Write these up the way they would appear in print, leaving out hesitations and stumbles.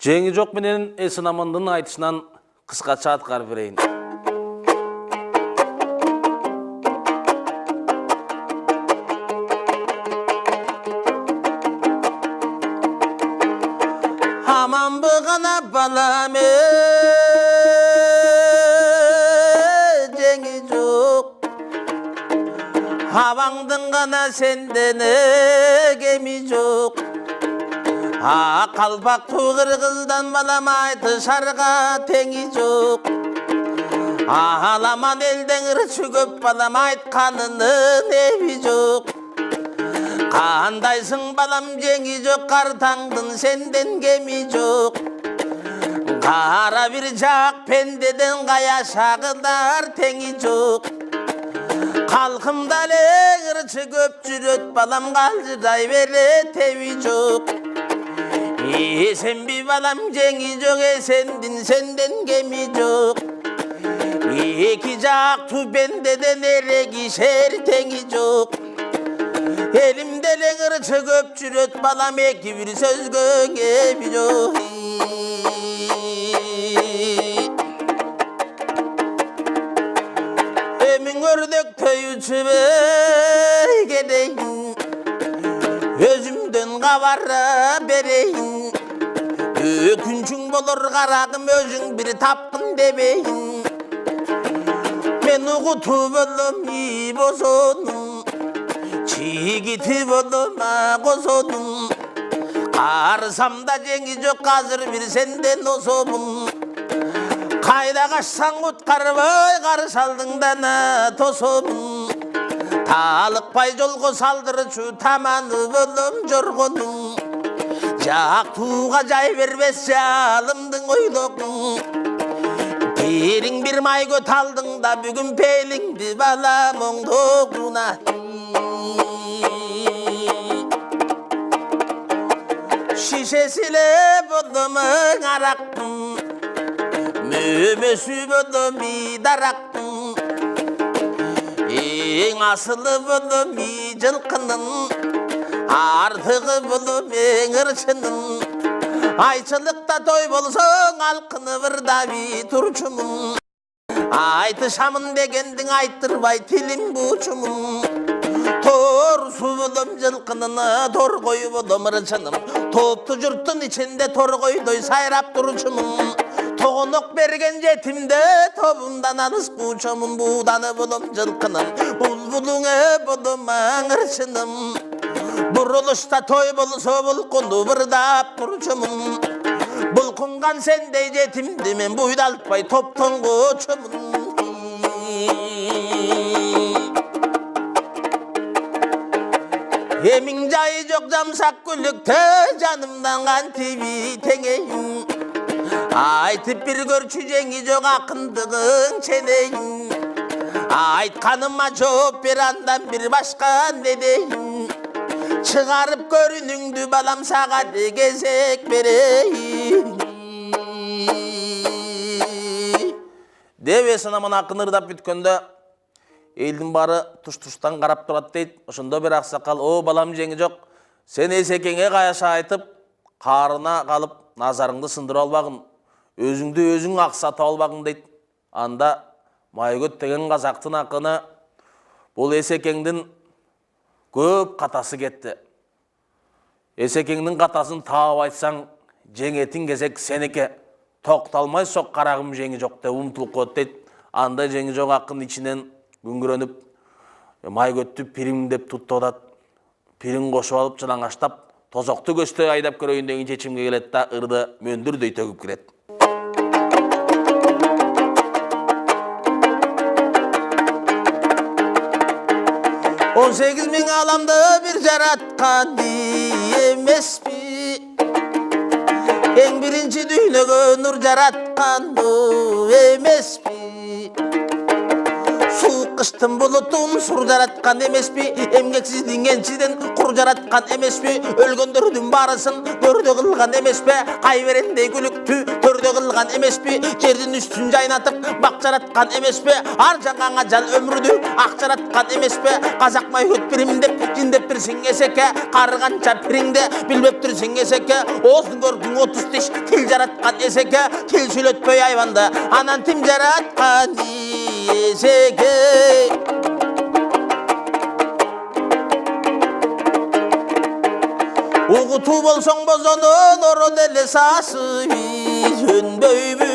Жеңи жок менен Эсен Амандын айтышынан кыскача аткарып берейин. Aman bığana balame Jеңи жок Havаңдың ғана сендені кеми жоқ Қалпақ туғыр қыздан балам айты шарға теңі жоқ Аламан елдің ірші көп балам айтқанының еби жоқ Қандайсың балам жеңи жоқ қартаңдың сенден кеми жоқ Қара бір жақ пендеден қая шағыдар теңі жоқ Қалқымда легірші көп жүрет балам қалжырай бере теви жоқ Сенби балам жеңи жоқ сенден кеми жоқ Екі жақ түбендеден ерегишер теңі жоқ Елімде легірші көп жүрет балам екі бір сөзгө кеми жоқ Емін өрдек төйүчү кетейін Өзімден қабара берейін Өкүнчүң болор қарағым өзің бір тапқын дебейін Мен ұғыту болым үй босоным Чигити болым қосоным Қарысамда жеңи жоқ қазір бір сенден осомын Қайда қашсаң құтқарбай қарсы алдыңдана тосомын Талықпай жолғы салдырышы таманы болым жорғоным Жақ туға жай бербес жалымдың ойлоғын Керің бір майго талдыңда бүгін пеліңді балам оңдоғына Шишесіле болымың арақтың Мөмөсі болым идарақтың Ең асылы болым ий жылқының Артығы болым еңіршінің Айчылықта той болсаң алқыны бірда би тұрчымын Айтышамын дегендің айттырбай тілім бұчымын Тор су болым жылқынына тор қой болым ыршының Топты жұрттың içinde тор қойдой сайрап тұрчымын Тоғынық берген жетімді тобымдан алыс бұчымын Буданы болым жылқының Бұлбұлыңы болым аңыршының Бұрылышта той болса бұлқынды бірдап тұрчымын Бұлқынған сендей жетімді мен бұйдалтпай топтың қочымын Емің жайы жоқ жамсақ күлікті жанымдан қан тиби теңейін Айтып бір көрші жеңи жоқ ақындығың ченейін Айтқаныма жооп бер андан бір башқан дедейін Шығарып көрініңді балам саған кезек берейін Деп Эсен Аман ақын ырдап бүткенде елдің бары тұш-тұштан қарап тұрады дейді. Ошондо бір ақсақал, о балам жеңи жоқ, сен Эсекеңе қаяша айтып, қарына қалып, назарыңды сындыра албағын, өзіңді өзің ақсатып албағын дейді. Анда Майгөт деген қазақтың ақыны бұл Эсекеңдің көп қатасы кетті. Эсекеңнің қатасын тауып айтсаң, жеңетін кезек сеніке, тоқталмай соқ қарағым жеңи жоқ деп ұмтылып қойды дейді. Анда жеңи жоқ ақын ішінен үңгіреніп, Майгөтті пирим деп тұтты одат. Пирин қошып алып, жылаңаштап, тозоқты көсті айдап көрейін деген шешімге келеді да ырды мөндірдей төгіп кіреді. 18.000 аламды bir жаратқан емес пе? Ең бірінші дүниеге нұр жаратқан емес пе? Суық қыштың бұлытын сұр жаратқан емес пе? Емгексіздің еншіден құр жаратқан емес пе? Өлгендердің барысын көрді қылған емес пе? Қай берендей күлікті төрді кылган эмеспи, жердин үстүн жайнатып бак жараткан эмеспи, ар жаңга жан өмүрдү ак жараткан эмеспи, казак майгөт пирим деп жиндеп бирсиң эсеке, карыганча пириңде билбеп турсуң эсеке, ооздун көркүң 30 тиш, тил жараткан эсеке, тил сүйлөтпөй айбанды, анан тим жараткан эсеке. Угутуу болсоң бозонун орон эле сасы сөнбөйбү,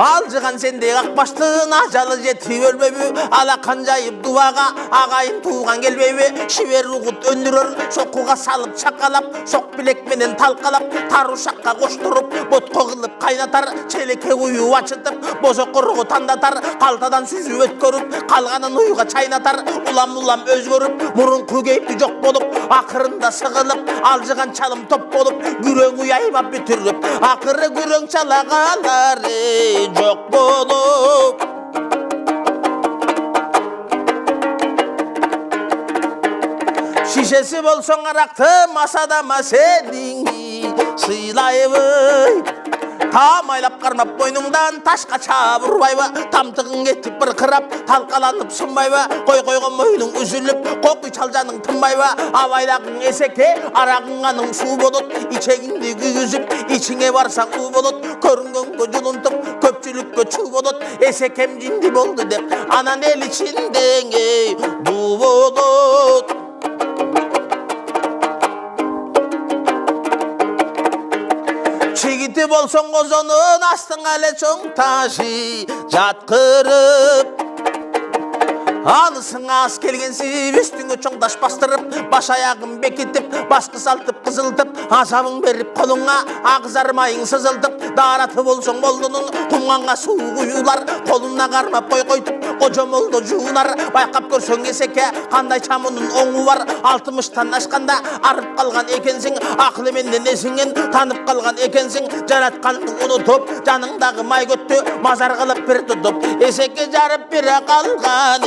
алжыган сендей акбаштын ажалы жетип өлбөйбү, алакан жайып дубага агайын тууган келбейби, шибер угут өндүрөр сокуга салып чакалап, сок билек менен талкалап, тар ушакка коштуруп ботко кылып кайнатар, челекке куюп ачытып бозокорго тандатар, калтадан сүзүп өткөрүп калганын уйга чайнатар, улам улам өзгөрүп мурунку кейпи жок болуп, акырында сыгылып алжыган чалым топ болуп, күрөң уй айбап бүтүрүп, акыры күрөң чалагалары жок болуп. Шишеси болсоң аракты масадама сенин сыйлайбы, тамайлап кармап бойнуңдан ташка чабырбайбы, тамтыгың кетип быркырап талкаланып сынбайбы, кой койгон мойнуң үзүлүп кокуй чалжаның тынбайбы, абайлагың эсеке арагың аның суу болот, ичегиңди күйгүзүп ичиңе барсаң уу болот, көрүнгөнгө жулунтуп көпчүлүккө чуу болот, эсекем жинди болду деп анан эл ичиндең буу болот. Чигити болсоң козонун астыңа эле чоң ташы жаткырып, анысың аз келгенсип үстүңө чоң таш бастырып, баш аягын бекитип башкы салтып кызылтып, азабың берип колуңа агызар майың сызылтып, даараты болсоң болдунун кумганга суу куюлар, колуна кармап кой койтуп кожомолдо жуунар, байкап көрсөң эсеке кандай чамынын оңу бар, 60тан ашканда арып калган экенсиң, акылы менен эсиңен танып калган экенсиң, жаратканды унутуп жаныңдагы майгөттү мазар кылып бир тутуп, эсеке жарып бире калган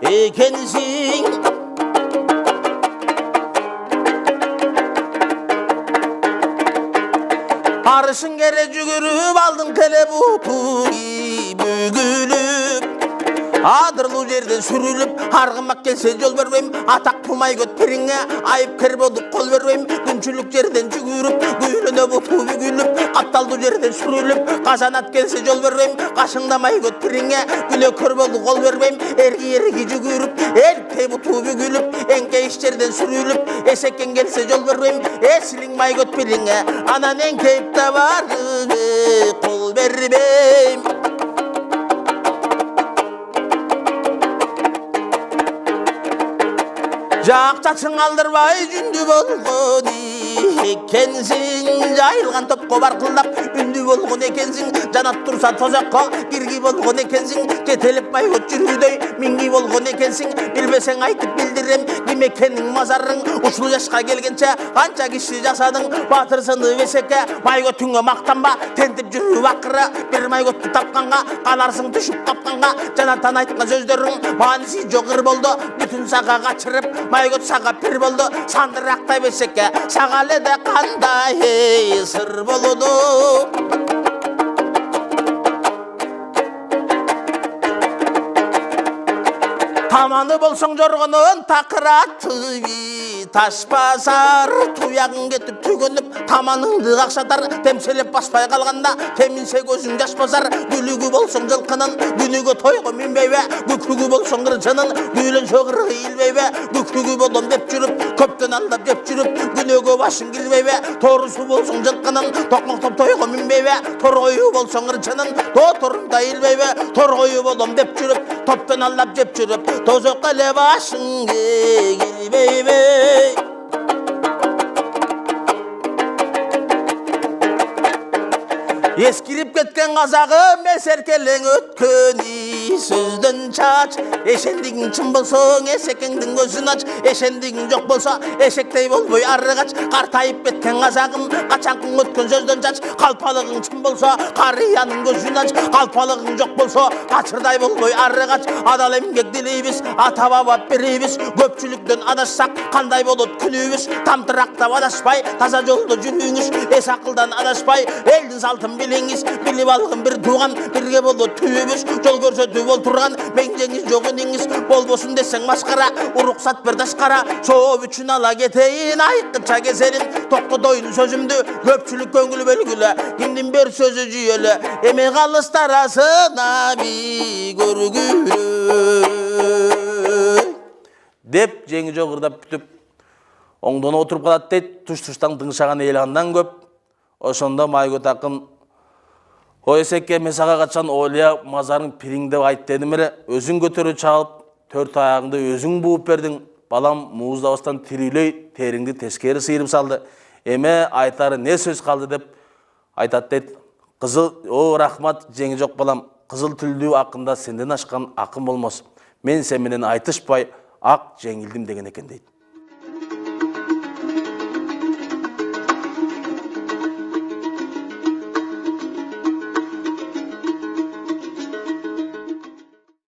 экенсиң. Арышың кере жүгүрүп алдың келе буту бүгүлүп, адырлуу жерден сүрүлүп, аргымак келсе жол бербейм, атак майгөт пириңе айыпкер болуп кол бербейм, күнчүлүк жерден жүгүрүп күйүлөнө буту бүгүлүп, капталдуу жерден сүрүлүп, казанат келсе жол бербейм, кашыңда майгөт пириңе күнөөкөр болуп кол бербейм, эрги жүгүрүп эртей буту бүгүлүп, эңке иш жерден сүрүлүп, эсекең келсе жол бербейм, эсилиң майгөт пириңе анан эңкейип табары кол бербейм. Жакчачың алдырбай жүндү болгон экенсиң, жайылган топко баркылдап үндү болгон экенсиң, жанат турса тозокко кирги болгон экенсиң, жетелеп майгөт жүрүүдөй миңги болгон экенсиң, билбесең айтып билдирем ким экениң мазарың, ушул жашка келгенче канча киши жашадың, батырсынып эсеке майгөтүңө мактанба, тентип жүрүү акыры бир майгөттү тапканга каларсың түшүп капканга, жанаттан айткан сөздөрүң мааниси жок ыр болду, бүтүн сага качырып майгөт сага пир болду, сандырактай эсеке сага эле кандай сыр болду. Таманы болсоң жоргонун такыратып таш басар, туягың кетип түгөнүп таманыңды какшатар, темселеп баспай калганда теминсе көзүң жаш басар, күлүгү болсоң жылкынын күнүгө тойго минбейбе, күкүгү болсоң кырчынын күйлөнчө кыргы илбейбе, күкүгү болом деп жүрүп көптөн алдап жеп жүрүп күнөөгө башың килбейбе, тоорусу болсоң жылкынын токмоктоп тойго минбейбе, торгою болсоң кырчынын тоторунда илбейбе, торгою болом деп жүрүп топтон алдап жеп жүрүп тозокко эле башың килбейбе. Ескирип кеткен казагым эсеркелең өткөнү сөздөн чач. Эшендигиң чын болсоң эшекеңдин көзүн ач. Эшендигиң жок болсо эшектей болбой ары кач. Картайып кеткен казагым качанкың өткөн сөздөн чач. Калпалыгың чын болсо карыянын көзүн ач. Калпалыгың жок болсо качырдай болбой ары кач. Адал эмгек дилейбиз, ата баба беребиз. Көпчүлүктөн адашсак кандай болот күнүбүз. Тамтырактап адашпай таза жолдо жүрүңүз. Эс акылдан адашпай элдин салтын билиңиз. Билип алган бир тууган бирге болот түбүбүз. Жол көрсөтүп олтурган меңжеңиз жок инеңиз. Болбосун десең маскара, уруксат бер ташкара. Жооп үчүн ала кетейин айкыча кеселин. Токтотойн сөзүмдү көпчүлүк көңүл бөлгүлө. Кимдин бер сөзү жүйөлө. Эме калыстар арасына би көргүлө деп жеңи жогурдап бүтүп оңдон отуруп калат дейт. Туш-туштан тыңшаган эл андан көп. Ошондо Майгөт акын ой эсеке мен сага качан Олия мазарың пириң деп айт дедим эле. Өзүң көтөрүп чалып, төрт аягыңды өзүң бууп бердиң. Балам мууздабастан тирүүлөй териңди тескери сыйрып салды. Эме айтары не сөз калды деп айтат дейт. Кызыл, о рахмат жеңи жок балам. Кызыл түлдүү акында сенден ашкан акын болмос. Мен сен менен айтышпай ак жеңилдим деген экен дейт.